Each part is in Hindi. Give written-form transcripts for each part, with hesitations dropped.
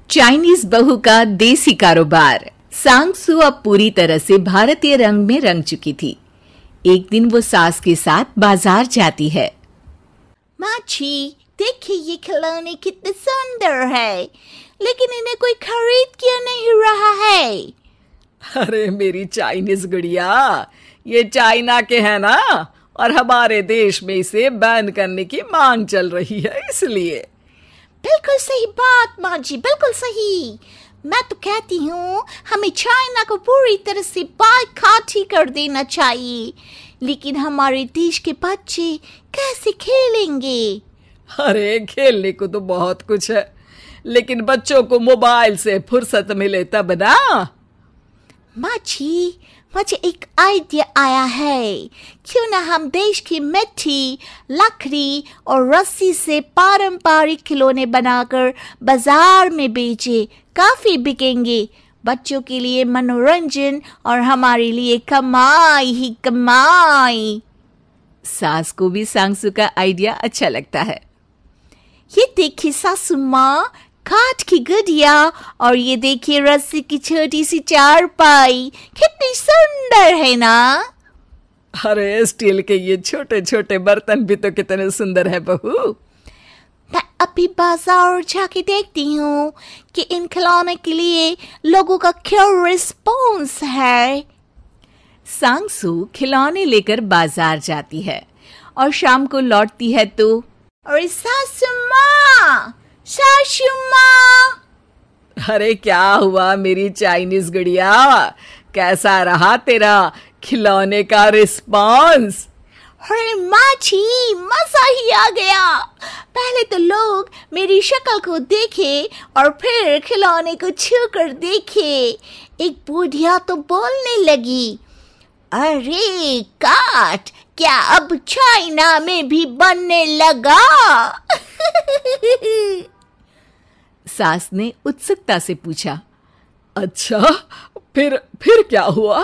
चाइनीज बहू का देसी कारोबार। सांगसू अब पूरी तरह से भारतीय रंग में रंग चुकी थी। एक दिन वो सास के साथ बाजार जाती है। माँ जी, देखिए ये खिलौने कितने सुंदर है, लेकिन इन्हें कोई खरीद क्यों नहीं रहा है? अरे मेरी चाइनीज गुड़िया, ये चाइना के हैं ना, और हमारे देश में इसे बैन करने की मांग चल रही है, इसलिए। बिल्कुल सही बात माँ जी, बिल्कुल सही। मैं तो कहती हूँ हमें चाइना को पूरी तरह से बायकॉट ही कर देना चाहिए, लेकिन हमारे देश के बच्चे कैसे खेलेंगे? अरे खेलने को तो बहुत कुछ है, लेकिन बच्चों को मोबाइल से फुर्सत मिले तब ना। माँ जी, मुझे एक आइडिया आया है। क्यों ना हम देश की मिट्टी, लकड़ी और रस्सी से पारंपरिक खिलौने बनाकर बाजार में बेचे, काफी बिकेंगे। बच्चों के लिए मनोरंजन और हमारे लिए कमाई ही कमाई। सास को भी सांगसू का आइडिया अच्छा लगता है। ये देखिए सासू माँ, काठ की गुड़िया, और ये देखिए रस्सी की छोटी सी चारपाई, कितनी सुंदर है ना? अरे स्टील के ये छोटे छोटे बर्तन भी तो कितने सुंदर है बहू। मैं अभी बाजार जाके देखती हूँ कि इन खिलौने के लिए लोगों का क्या रिस्पॉन्स है। सांगसू खिलौने लेकर बाजार जाती है और शाम को लौटती है तो अरे सासू माँ, सासू माँ! अरे क्या हुआ मेरी चाइनीज गुड़िया, कैसा रहा तेरा खिलौने का रिस्पॉन्स? अरे माँ जी, मजा ही आ गया। पहले तो लोग मेरी शक्ल को देखे और फिर खिलौने को छू कर देखे। एक बुढ़िया तो बोलने लगी, अरे काठ क्या अब चाइना में भी बनने लगा? सास ने उत्सुकता से पूछा, अच्छा फिर क्या हुआ?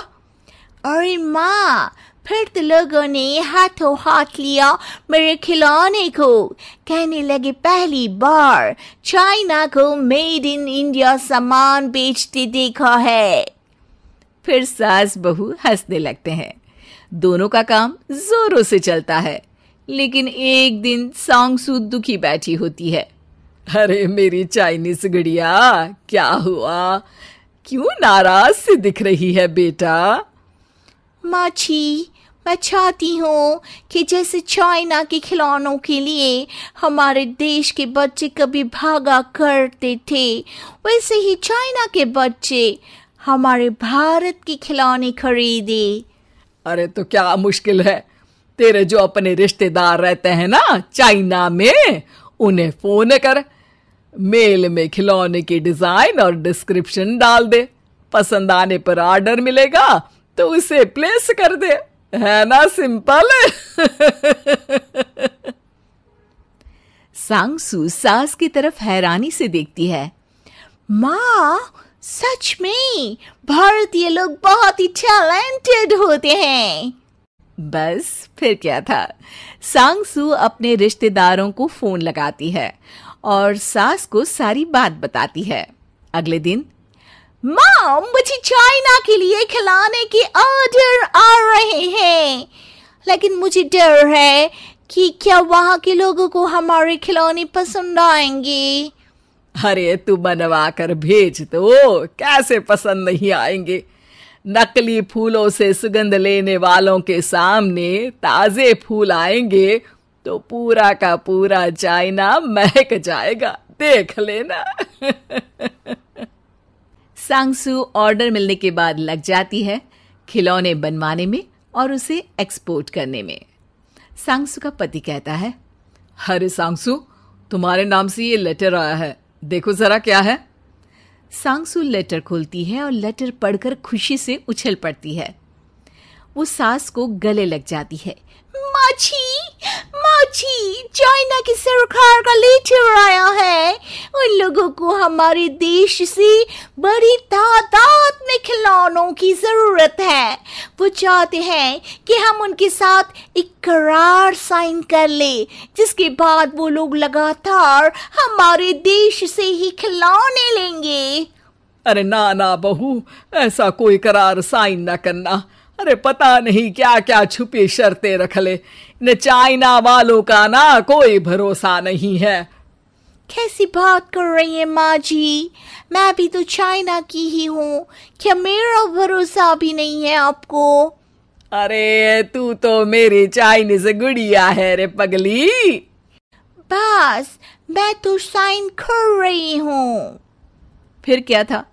अरे माँ, फिर तो लोगों ने हाथों हाथ लिया मेरे खिलौने को, कहने लगे पहली बार चाइना को मेड इन इंडिया सामान बेचते देखा है। फिर सास बहू हंसने लगते हैं। दोनों का काम जोरों से चलता है, लेकिन एक दिन सांगसू दुखी बैठी होती है। अरे मेरी चाइनीज गुड़िया, क्या हुआ? क्यों नाराज सी दिख रही है बेटा? माँ जी, मैं चाहती हूँ कि जैसे चाइना के खिलौनों के लिए हमारे देश के बच्चे कभी भागा करते थे, वैसे ही चाइना के बच्चे हमारे भारत के खिलौने खरीदे। अरे तो क्या मुश्किल है, तेरे जो अपने रिश्तेदार रहते हैं ना चाइना में, उन्हें फोन कर, मेल में खिलौने की डिजाइन और डिस्क्रिप्शन डाल दे, पसंद आने पर ऑर्डर मिलेगा तो उसे प्लेस कर दे, है ना सिंपल? सांगसू सास की तरफ हैरानी से देखती है। माँ, सच में भारतीय लोग बहुत ही टैलेंटेड होते हैं। बस फिर क्या था, सांगसू अपने रिश्तेदारों को फोन लगाती है और सास को सारी बात बताती है। अगले दिन, माँ, मुझे चाइना के लिए खिलौने के ऑर्डर आ रहे हैं, लेकिन मुझे डर है कि क्या वहाँ के लोगों को हमारे खिलौने पसंद आएंगे। अरे तू बनवा कर भेज तो, कैसे पसंद नहीं आएंगे? नकली फूलों से सुगंध लेने वालों के सामने ताजे फूल आएंगे तो पूरा का पूरा चाइना महक जाएगा, देख लेना। सांगसू ऑर्डर मिलने के बाद लग जाती है खिलौने बनवाने में और उसे एक्सपोर्ट करने में। सांगसू का पति कहता है, अरे सांगसू, तुम्हारे नाम से ये लेटर आया है, देखो जरा क्या है। सांगसू लेटर खोलती है और लेटर पढ़कर खुशी से उछल पड़ती है। वो सास को गले लग जाती है। माँ जी, चाइना की सरकार का लेटर आया है। उन लोगों को हमारे देश से बड़ी तादाद में खिलौनों की जरूरत है। वो चाहते हैं कि हम उनके साथ एक करार साइन कर ले, जिसके बाद वो लोग लगातार हमारे देश से ही खिलौने लेंगे। अरे ना ना बहू, ऐसा कोई करार साइन ना करना। अरे पता नहीं क्या क्या छुपी शर्तें रख ले। न चाइना वालों का ना कोई भरोसा नहीं है। कैसी बात कर रही है माँ जी? मैं भी तो चाइना की ही हूँ। क्या मेरा भरोसा भी नहीं है आपको? अरे तू तो मेरी चाइनीज गुड़िया है रे पगली। बस मैं तो साइन कर रही हूँ। फिर क्या था,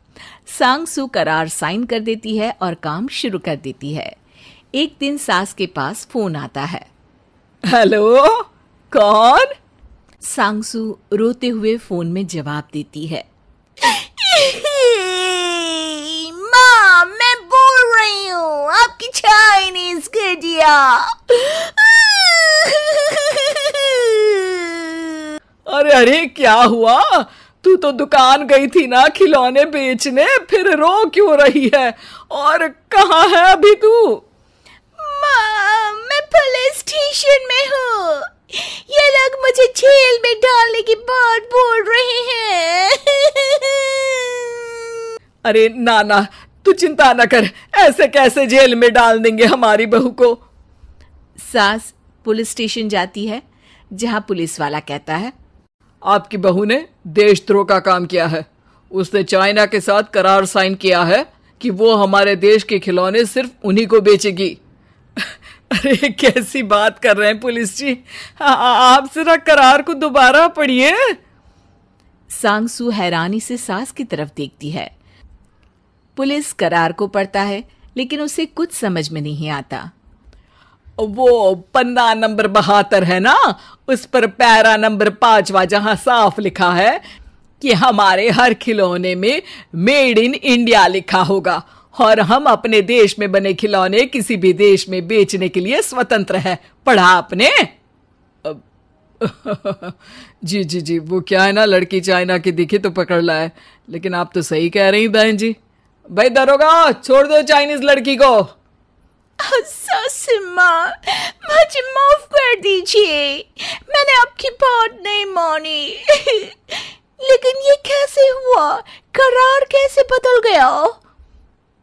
सांग सू करार साइन कर देती है और काम शुरू कर देती है। एक दिन सास के पास फोन आता है। हेलो, कौन? सांग सू रोते हुए फोन में जवाब देती है। माँ, मैं बोल रही हूँ, आपकी चाइनीज गुड़िया। अरे अरे क्या हुआ? तू तो दुकान गई थी ना खिलौने बेचने, फिर रो क्यों रही है? और कहाँ है अभी तू? माँ, मैं पुलिस स्टेशन में हूँ। ये लोग मुझे जेल में डालने की बात बोल रहे हैं। अरे ना ना, तू चिंता न कर, ऐसे कैसे जेल में डाल देंगे हमारी बहू को। सास पुलिस स्टेशन जाती है, जहां पुलिस वाला कहता है, आपकी बहू ने देशद्रोह का काम किया है। उसने चाइना के साथ करार साइन किया है कि वो हमारे देश के खिलौने सिर्फ उन्हीं को बेचेगी। अरे कैसी बात कर रहे हैं पुलिस जी? आप जरा करार को दोबारा पढ़िए। सांग सू हैरानी से सास की तरफ देखती है। पुलिस करार को पढ़ता है, लेकिन उसे कुछ समझ में नहीं आता। वो पन्ना नंबर 72 है ना, उस पर पैरा नंबर 5 जहां साफ लिखा है कि हमारे हर खिलौने में मेड इन इंडिया लिखा होगा और हम अपने देश में बने खिलौने किसी भी देश में बेचने के लिए स्वतंत्र है। पढ़ा आपने? जी जी जी, वो क्या है ना, लड़की चाइना की दिखी तो पकड़ लाए। लेकिन आप तो सही कह रही बहन जी। भाई दरोगा, छोड़ दो चाइनीज लड़की को। माँ, मुझे माफ कर दीजिए, मैंने आपकी बात नहीं मानी। लेकिन ये कैसे हुआ? करार कैसे बदल गया?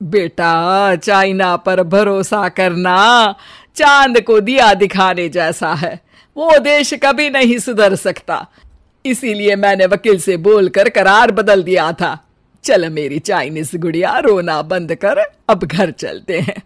बेटा, चाइना पर भरोसा करना चांद को दिया दिखाने जैसा है। वो देश कभी नहीं सुधर सकता, इसीलिए मैंने वकील से बोलकर करार बदल दिया था। चल मेरी चाइनीज गुड़िया, रोना बंद कर, अब घर चलते हैं।